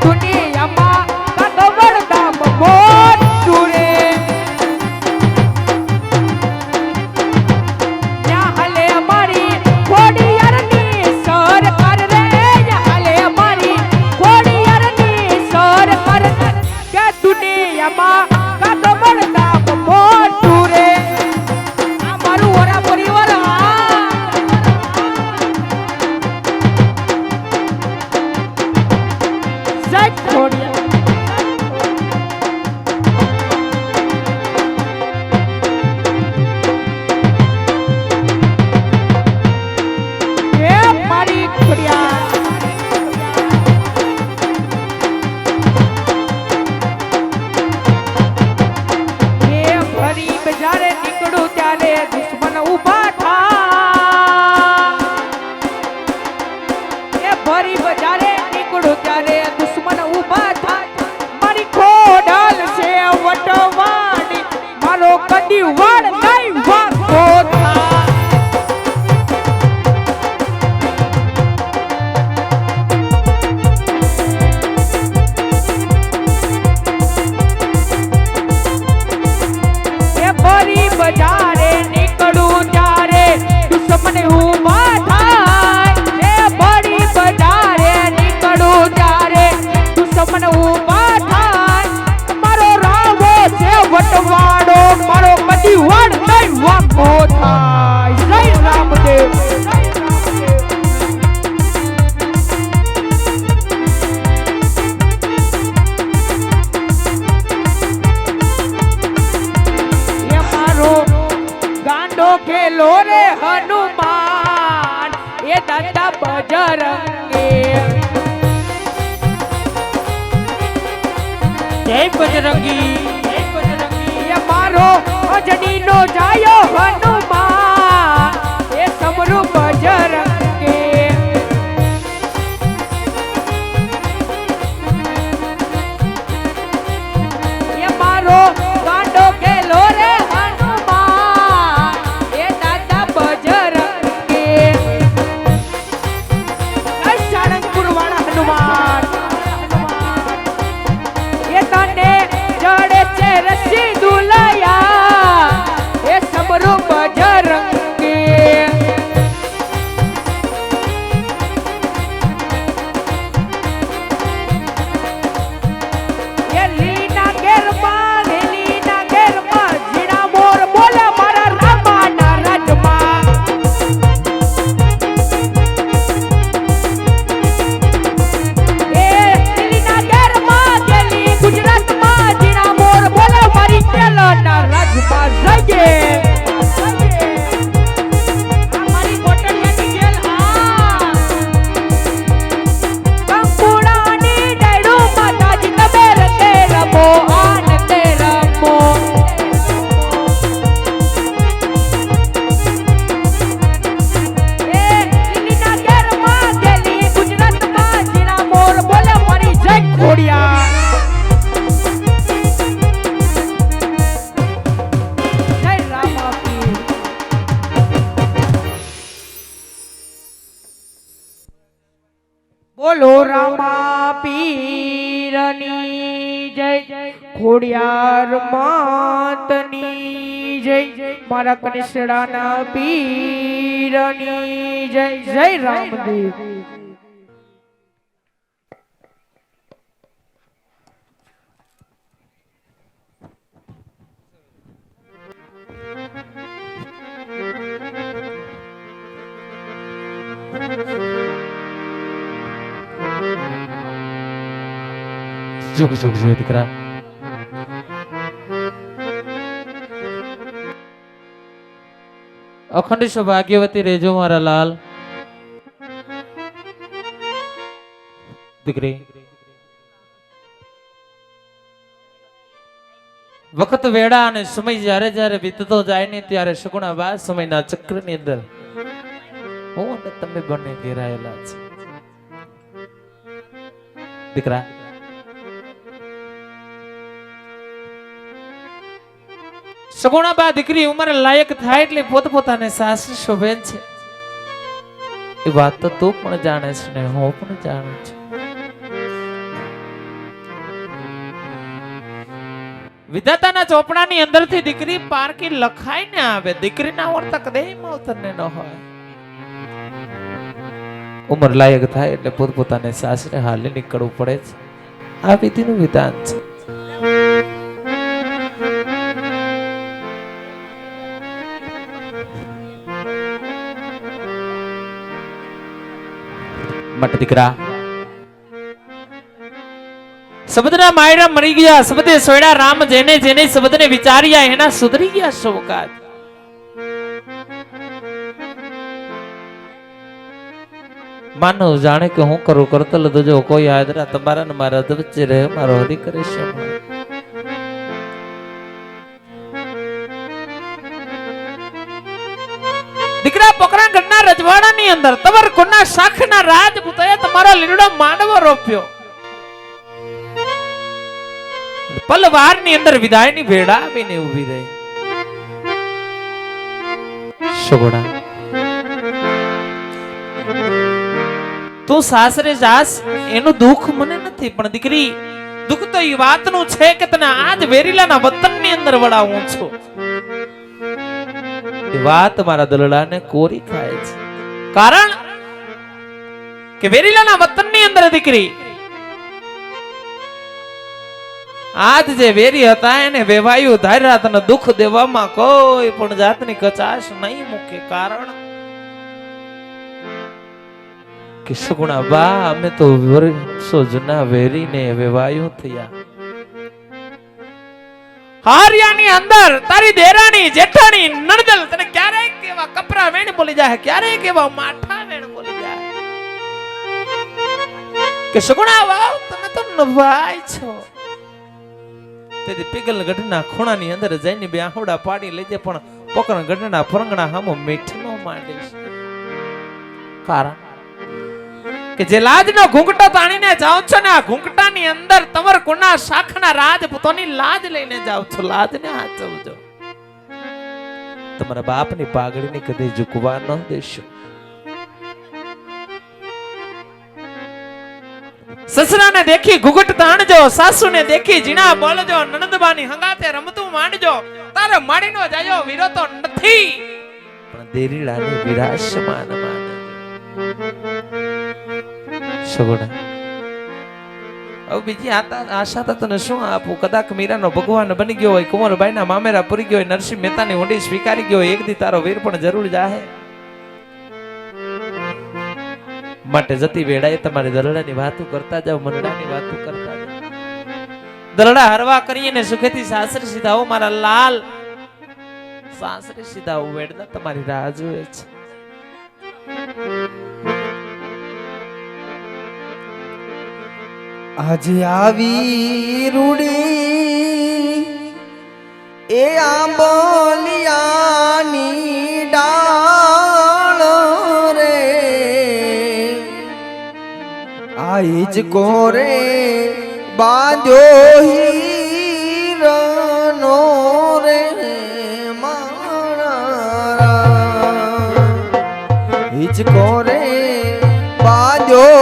દુનિયામાં કાગવડ ગામ મોટું રે ત્યાં હાલે અમારી ખોડિયારની સરકાર રે હાલે અમારી ખોડિયારની સરકાર કે દુનિયામાં કાગવડ ગામ મોટું રે આ મારું વરા પરિવાર જય ખોડિયાર દુશ્મન ઉભા થા એ ભરી બજારે નીકળું ત્યારે દુશ્મન ઉભા થાય મારી ખોડલ છે વટવાડી મારો કદી વાળ નહીં વાગો થા એ ભરી બજારે નીકળું ત્યારે દુશ્મન ઉભા થાય એ ભરી બજારે નીકળું ત્યારે દુશ્મન ઉભા થાય મારો રાવો છે વટવાડો મારો કદી વાળ નહીં વાગો થાય જય રામદેવ એ મારો ગાંડો ખેલો રે હનુમાન એ દાદા બજરંગે જય બજરંગી એ મારો અજનીનો જાયો હનુમાન એ સમરૂ બજરંગે એ મારો ગાંડો ખેલો રે હનુમાન એ દાદા બજરંગે જય સાળંગપુર વાળા હનુમાન એ તને જડે છે રસી દુલયા એ સમરૂ બજરંગે એ લીના ઘેરમાં ઝીણા મોર બોલે મારા રામાના રાજમાં એ લીના ઘેરમાં ગેલી ગુજરાતમાં ઝીણા મોર બોલે મારી કેલાના રાજમાં જઈએ આ મારી કોટડિયાની ગેલ હા કંકુડાની ડાયડું માતાજી તમે રતે રમો આનંદે રમો એ લીલીના ઘેરમાં ગેલી ગુજરાતમાં ઝીણા મોર બોલે મારી જય ખોડિયાર જય રામાપીર બોલો રામા પીરની જય ખોડિયાર માતની જય મારા કનિષ્ઠાના પીરની જય જય રામદેવ ઝુક ઝુક જો દીકરા અખંડ સૌભાગ્યવતી રહેજો મારા લાલ દીકરી વખત વેળા અને સમય જ્યારે જ્યારે વીતતો જાય ને ત્યારે સગુણા બા સમયના ચક્રની અંદર હું અને તમે બંને ઘેરાયેલા છે દીકરા સગુણા બા દીકરી ઉંમર લાયક થાય એટલે પોતપોતાને સાસુ શોભે છે એ વાત તો તું પણ જાણે છે ને હું પણ જાણું છું વિધાતાના ચોપડાની અંદરથી દીકરી પારકી લખાઈને આવે, દીકરીના વર્તક દેહમાં અવતરને ન હોય. ઉંમર લાયક થાય એટલે પોતપોતાને સાસરે હાલી નીકળવું પડે છે. આ વિધિનું વિધાન છે. માટે દીકરા શબ્દના માયરા મરી ગયા, શબ્દે સોયડા રામ, જેને જેને શબ્દને વિચાર્યા એના સુધરી ગયા શોકાત. માનવ જાણે કે હું કરું કરતલ દજો કોઈ આદરા તમારા ને મારા વચ્ચે રહે, મારો હરી કરે છે. દીકરા પોકરા ગઢના રજવાડાની અંદર તવર કોના શાખના રાજપૂતોએ તમારા લીરડો માંડવો રોપ્યો. પલવારની અંદર વિદાયની વેળા આવીને ઊભી રહી. સુગુણા તું સાસરે જાસ એનું દુઃખ મને નથી, પણ દીકરી દુઃખ તો એ વાતનું છે કે તને આજ વેરીલાના વતનની અંદર વડાવું છું. એ વાત મારા દલડાને કોરી ખાય છે. કારણ કે વેરીલાના વતનની અંદર દીકરી આજ જે વેરી હતા એને વેવાયું ધાર્યા, તને દુઃખ દેવામાં કોઈ પણ જાતની કચાશ નહીં મૂકે. કારણ કે સુગુણા બા અમે તો વર્ષો જૂના વેરીને વેવાયું થયા. હારિયાની અંદર તારી દેરાણી જેઠાણી નણદલ તને ક્યારેક કેવા કપરા વેણ બોલી જાય, ક્યારેક કેવા માઠા વેણ બોલી જાય કે સુગુણા વાવ તમે તો નવાય છો. તેથી પીગલ ગઢના ખૂણાની અંદર જઈને બે આહોડા પાડી લેજે, પણ પોકરણ ગઢના ફરંગણા હામો મીઠનો માંડીશ. કારણ કે જે લાજનો ઘૂંઘટો તાણીને જાવ છો ને, આ ઘૂંઘટાની અંદર તમર કોના શાખના રાજપૂતોની લાજ લઈને જાવ છો. લાજને હાચવજો. તમારા બાપની પાઘડીને કદી ઝૂકવા ન દેશો. સસરાને દેખી ઘૂઘટ તાણજો, સાસુને દેખી જીણા બોલજો, નણંદબાની હંગાતે રમતું માંડજો. તારે માડીનો જાયો વીરો તો નથી, પણ દેરીડાને વિરાશમાન માનજો. સગુણા હવે બીજી આશા તો તને શું આપું? કદાચ મીરાનો ભગવાન બની ગયો હોય, કુંવરબાઈના મામેરા પૂરી ગયો હોય, નરસિંહ મહેતાની ઊંડી સ્વીકારી ગયો હોય, એક દી તારો વીર પણ જરૂર જાહે. માટે જતી વેળાએ તમારી દલડાની વાતો કરતા જાવ, મનડાની વાતો કરતા જાવ. દલડા હરવા કરીને સુખેથી સાસરે સીધા આવો મારા લાલ. સાસરે સીધા આવો, વેડના તમારી રાહ જોવે છે. આજે આવી રૂડી એ આંબલિયાની ડાળ રે, આઈ જ કોરે બાંધ્યો હીરનો રે મારા, ઈ જ કોરે બાંધ્યો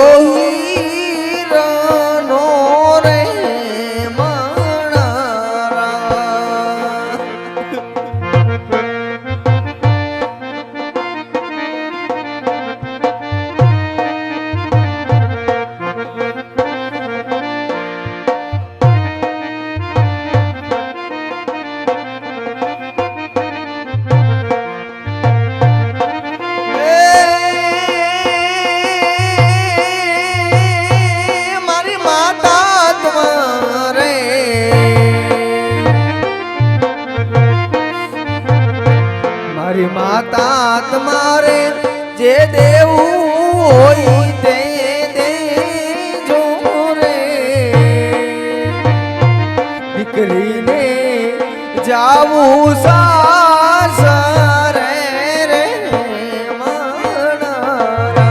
માતા તમારે જે દેવું હોય તે દેજો રે, દીકરીને જાવું સાસરે રે મારા,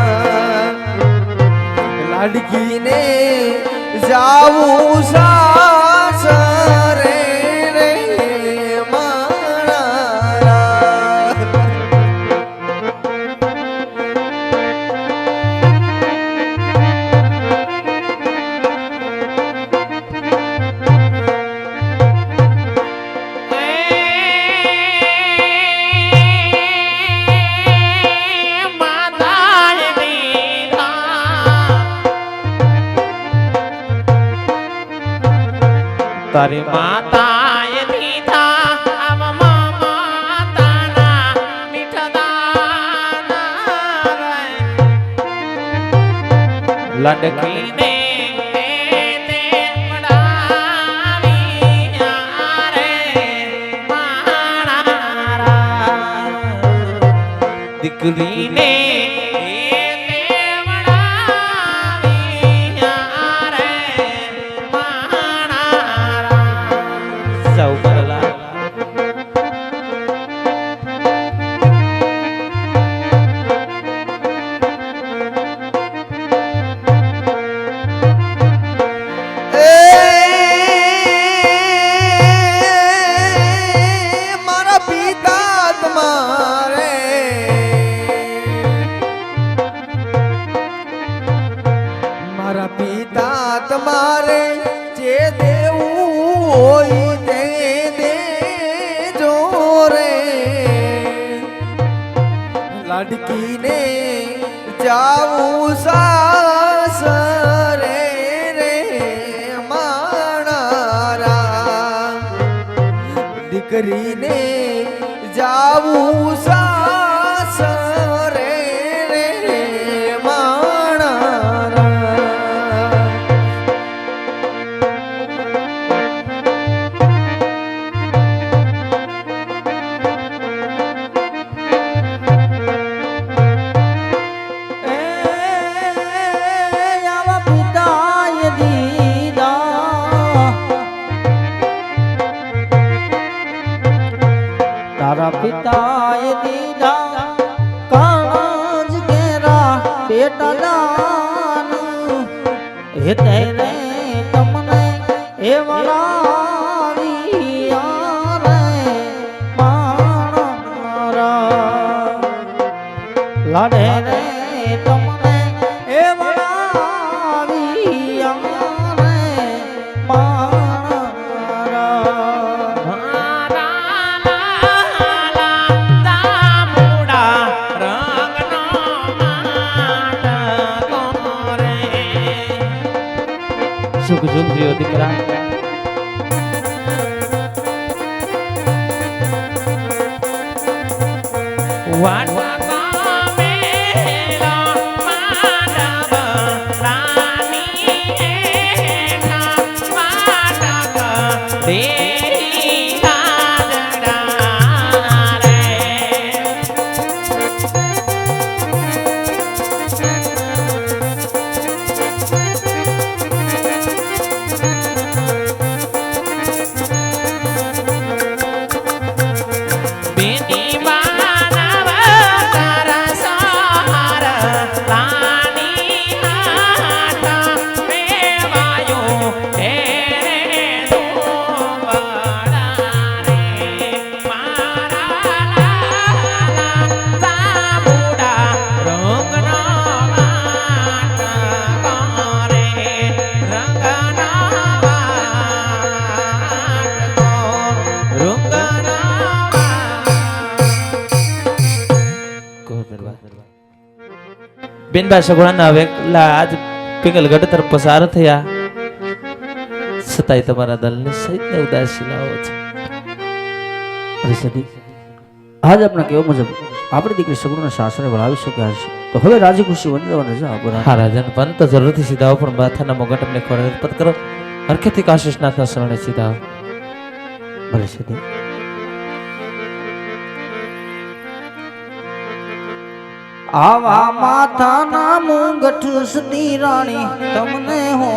લાડકીને જાવું સાસરે રે મારા. તારી માતાએ દીધા આમ માતાના મીઠા દાના રે. લાડકીને તે વડાવ્યા રે માણારા. દીકરીને મારા પિતા તમારે મારા પિતા તમારે જે દેવું હોય તે દેજો રે. લાડકીને જાવું સાસરે રે માણારા. દીકરીને જાવું સાસરે રે માણારા. આવા પિતાએ દીધા તારા પિતાએ દીધા કાજ કેરા બેટા દાન હે તેને તમને એ વળાવ્યા રે મારા. લાડે રે તમને એ વળાવ્યા રે મારા. સુખ ઝૂંઝ્યો દીકરા. બેનબા સગુણાના વેકલા આજ પિંગલગઢ તરફ પસાર થયા છતાંય તમારા દલને સહિતને ઉદાસી લાવો છે. આજ આપણા કેવા મુજબ આપણી દીકરી સગુણના સાસરે વળાવી શક્યા છે તો હવે રાજી ખુશી વંદવાની રજા આપો. હા રાજન પણ તો જરૂરથી સીધાઓ પણ માથાના મોગટ અમને ખોર અર્પત કરો. હરખેથી કાશીનાથના શરણે સીધાઓ. ભલે સદી. આવા માથાના મુંગઠ સતી રાણી તમને હો